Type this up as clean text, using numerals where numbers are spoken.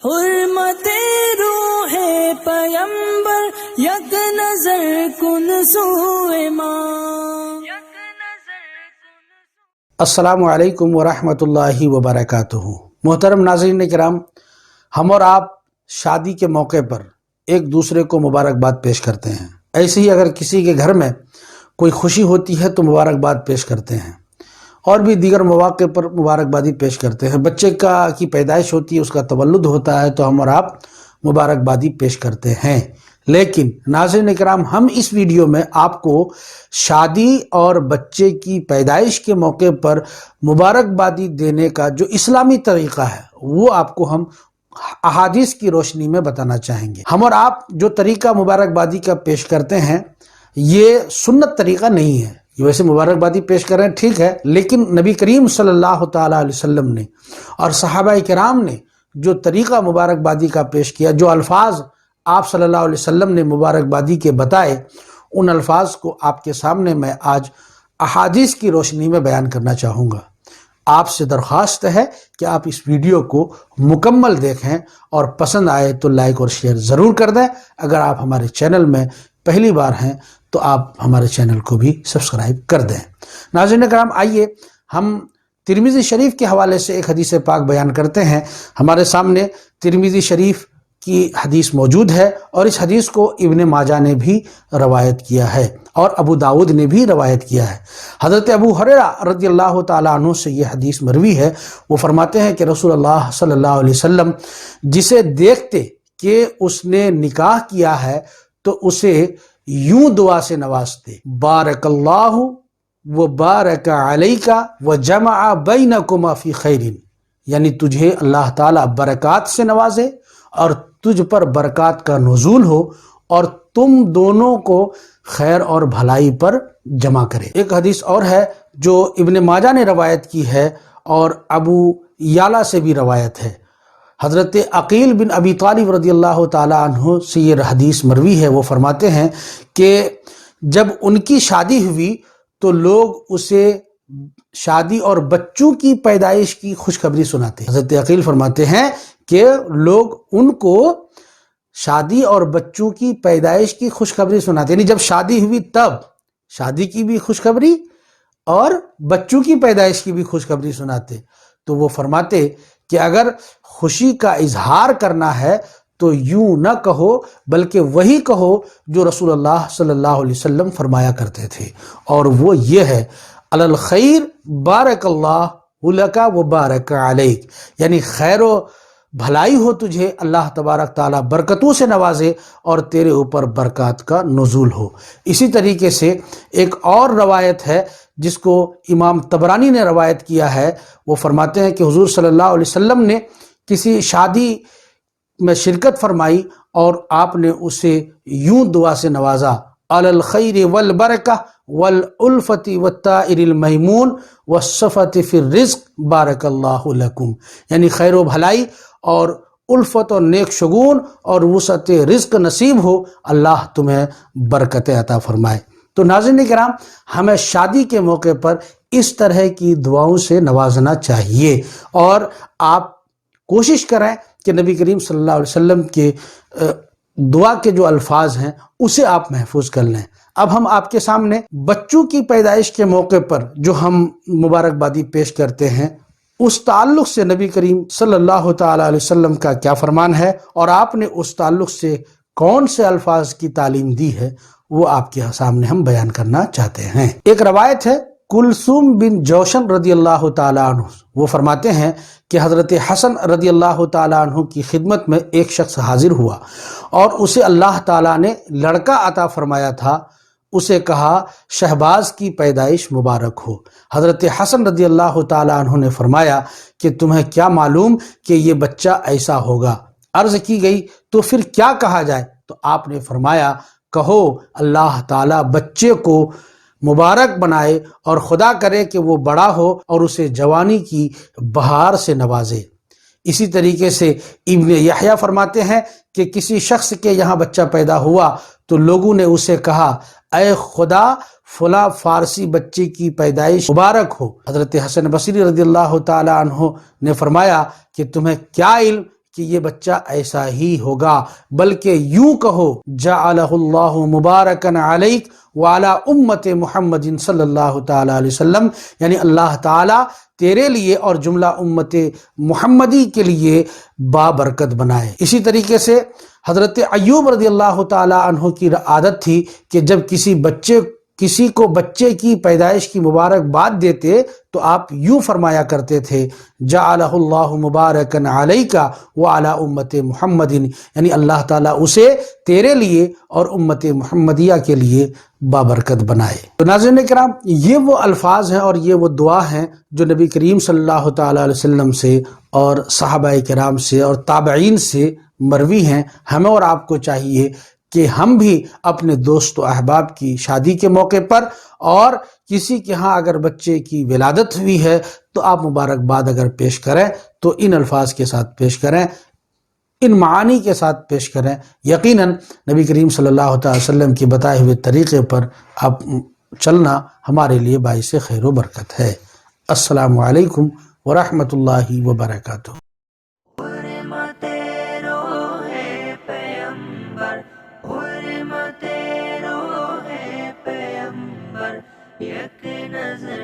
حرمت روح پیمبر یک نظر کن سوئے ماں. السلام علیکم ورحمۃ اللہ وبرکاتہ. محترم ناظرین کرام، ہم اور آپ شادی کے موقع پر ایک دوسرے کو مبارکباد پیش کرتے ہیں. ایسے ہی اگر کسی کے گھر میں کوئی خوشی ہوتی ہے تو مبارکباد پیش کرتے ہیں، اور بھی دیگر مواقع پر مبارکبادی پیش کرتے ہیں. بچے کی پیدائش ہوتی ہے، اس کا تولد ہوتا ہے تو ہم اور آپ مبارکبادی پیش کرتے ہیں. لیکن ناظرین کرام، ہم اس ویڈیو میں آپ کو شادی اور بچے کی پیدائش کے موقع پر مبارکبادی دینے کا جو اسلامی طریقہ ہے وہ آپ کو ہم احادیث کی روشنی میں بتانا چاہیں گے. ہم اور آپ جو طریقہ مبارکبادی کا پیش کرتے ہیں یہ سنت طریقہ نہیں ہے. ویسے مبارکبادی پیش کر رہے ہیں ٹھیک ہے، لیکن نبی کریم صلی اللہ تعالیٰ علیہ وسلم نے اور صحابہ کرام نے جو طریقہ مبارکبادی کا پیش کیا، جو الفاظ آپ صلی اللہ علیہ وسلم نے مبارکبادی کے بتائے، ان الفاظ کو آپ کے سامنے میں آج احادیث کی روشنی میں بیان کرنا چاہوں گا. آپ سے درخواست ہے کہ آپ اس ویڈیو کو مکمل دیکھیں اور پسند آئے تو لائک اور شیئر ضرور کر دیں. اگر آپ ہمارے چینل میں پہلی بار ہیں تو آپ ہمارے چینل کو بھی سبسکرائب کر دیں. ناظرین کرام، آئیے ہم ترمذی شریف کے حوالے سے ایک حدیث پاک بیان کرتے ہیں. ہمارے سامنے ترمذی شریف کی حدیث موجود ہے، اور اس حدیث کو ابن ماجہ نے بھی روایت کیا ہے اور ابو داؤد نے بھی روایت کیا ہے. حضرت ابو ہریرہ رضی اللہ تعالیٰ عنہ سے یہ حدیث مروی ہے. وہ فرماتے ہیں کہ رسول اللہ صلی اللہ علیہ وسلم جسے دیکھتے کہ اس نے نکاح کیا ہے تو اسے یوں دعا سے نوازتے: بارک اللہ و بارک علیک و جمع بینکما فی خیر. یعنی تجھے اللہ تعالیٰ برکات سے نوازے اور تجھ پر برکات کا نزول ہو، اور تم دونوں کو خیر اور بھلائی پر جمع کرے. ایک حدیث اور ہے جو ابن ماجہ نے روایت کی ہے اور ابو یعلا سے بھی روایت ہے. حضرت عقیل بن ابی طالب رضی اللہ تعالیٰ عنہ سے یہ حدیث مروی ہے. وہ فرماتے ہیں کہ جب ان کی شادی ہوئی تو لوگ اسے شادی اور بچوں کی پیدائش کی خوشخبری سناتے. حضرت عقیل فرماتے ہیں کہ لوگ ان کو شادی اور بچوں کی پیدائش کی خوشخبری سناتے، یعنی جب شادی ہوئی تب شادی کی بھی خوشخبری اور بچوں کی پیدائش کی بھی خوشخبری سناتے. تو وہ فرماتے کہ اگر خوشی کا اظہار کرنا ہے تو یوں نہ کہو، بلکہ وہی کہو جو رسول اللہ صلی اللہ علیہ وسلم فرمایا کرتے تھے، اور وہ یہ ہے: علی الخیر بارک اللہ لک و بارک علیک. یعنی خیر و بھلائی ہو تجھے، اللہ تبارک تعالیٰ برکتوں سے نوازے اور تیرے اوپر برکات کا نزول ہو. اسی طریقے سے ایک اور روایت ہے جس کو امام طبرانی نے روایت کیا ہے. وہ فرماتے ہیں کہ حضور صلی اللہ علیہ وسلم نے کسی شادی میں شرکت فرمائی اور آپ نے اسے یوں دعا سے نوازا: علی الخیر والبرکہ والالفت والطائر المیمون والصفت فی الرزق بارک اللہ لکم. یعنی خیر و بھلائی اور الفت اور نیک شگون اور وسعت رزق نصیب ہو، اللہ تمہیں برکت عطا فرمائے. تو ناظرین کرام، ہمیں شادی کے موقع پر اس طرح کی دعاؤں سے نوازنا چاہیے، اور آپ کوشش کریں کہ نبی کریم صلی اللہ علیہ وسلم کے دعا کے جو الفاظ ہیں اسے آپ محفوظ کر لیں. اب ہم آپ کے سامنے بچوں کی پیدائش کے موقع پر جو ہم مبارکبادی پیش کرتے ہیں اس تعلق سے نبی کریم صلی اللہ تعالیٰ علیہ وسلم کا کیا فرمان ہے، اور آپ نے اس تعلق سے کون سے الفاظ کی تعلیم دی ہے، وہ آپ کے سامنے ہم بیان کرنا چاہتے ہیں. ایک روایت ہے کلثوم بن جوشن رضی اللہ تعالیٰ عنہ. وہ فرماتے ہیں کہ حضرت حسن رضی اللہ تعالیٰ عنہ کی خدمت میں ایک شخص حاضر ہوا اور اسے اللہ تعالیٰ نے لڑکا عطا فرمایا تھا. اسے کہا: شہباز کی پیدائش مبارک ہو. حضرت حسن رضی اللہ تعالیٰ عنہ نے فرمایا کہ تمہیں کیا معلوم کہ یہ بچہ ایسا ہوگا؟ عرض کی گئی تو پھر کیا کہا جائے؟ تو آپ نے فرمایا: کہو اللہ تعالیٰ بچے کو مبارک بنائے اور خدا کرے کہ وہ بڑا ہو اور اسے جوانی کی بہار سے نوازے. اسی طریقے سے ابن یحییٰ فرماتے ہیں کہ کسی شخص کے یہاں بچہ پیدا ہوا تو لوگوں نے اسے کہا: اے خدا، فلاں فارسی بچے کی پیدائش مبارک ہو. حضرت حسن بصری رضی اللہ تعالی عنہ نے فرمایا کہ تمہیں کیا علم کہ یہ بچہ ایسا ہی ہوگا، بلکہ یوں کہو جعلہ اللہ مبارکن علیک وعلی امت محمد صلی اللہ تعالی علیہ وسلم، یعنی اللہ تعالیٰ تیرے لیے اور جملہ امت محمدی کے لیے بابرکت بنائے۔ اسی طریقے سے حضرت ایوب رضی اللہ تعالی عنہ کی عادت تھی کہ جب کسی کو بچے کی پیدائش کی مبارکباد دیتے تو آپ یوں فرمایا کرتے تھے جعلہ اللہ مبارکن علیک وعلی امت محمد، یعنی اللہ تعالیٰ اسے تیرے لیے اور امت محمدیہ کے لیے بابرکت بنائے۔ تو ناظرین کرام، یہ وہ الفاظ ہیں اور یہ وہ دعا ہیں جو نبی کریم صلی اللہ تعالیٰ علیہ وسلم سے اور صحابہ کرام سے اور تابعین سے مروی ہیں۔ ہمیں اور آپ کو چاہیے کہ ہم بھی اپنے دوست و احباب کی شادی کے موقع پر اور کسی کے ہاں اگر بچے کی ولادت ہوئی ہے تو آپ مبارکباد اگر پیش کریں تو ان الفاظ کے ساتھ پیش کریں، ان معانی کے ساتھ پیش کریں۔ یقیناً نبی کریم صلی اللہ تعالی وسلم کی بتائے ہوئے طریقے پر آپ چلنا ہمارے لیے باعث خیر و برکت ہے۔ السلام علیکم ورحمۃ اللہ وبرکاتہ۔ حرمت روح پیمبر، حرمت روح پیمبر، یک نظر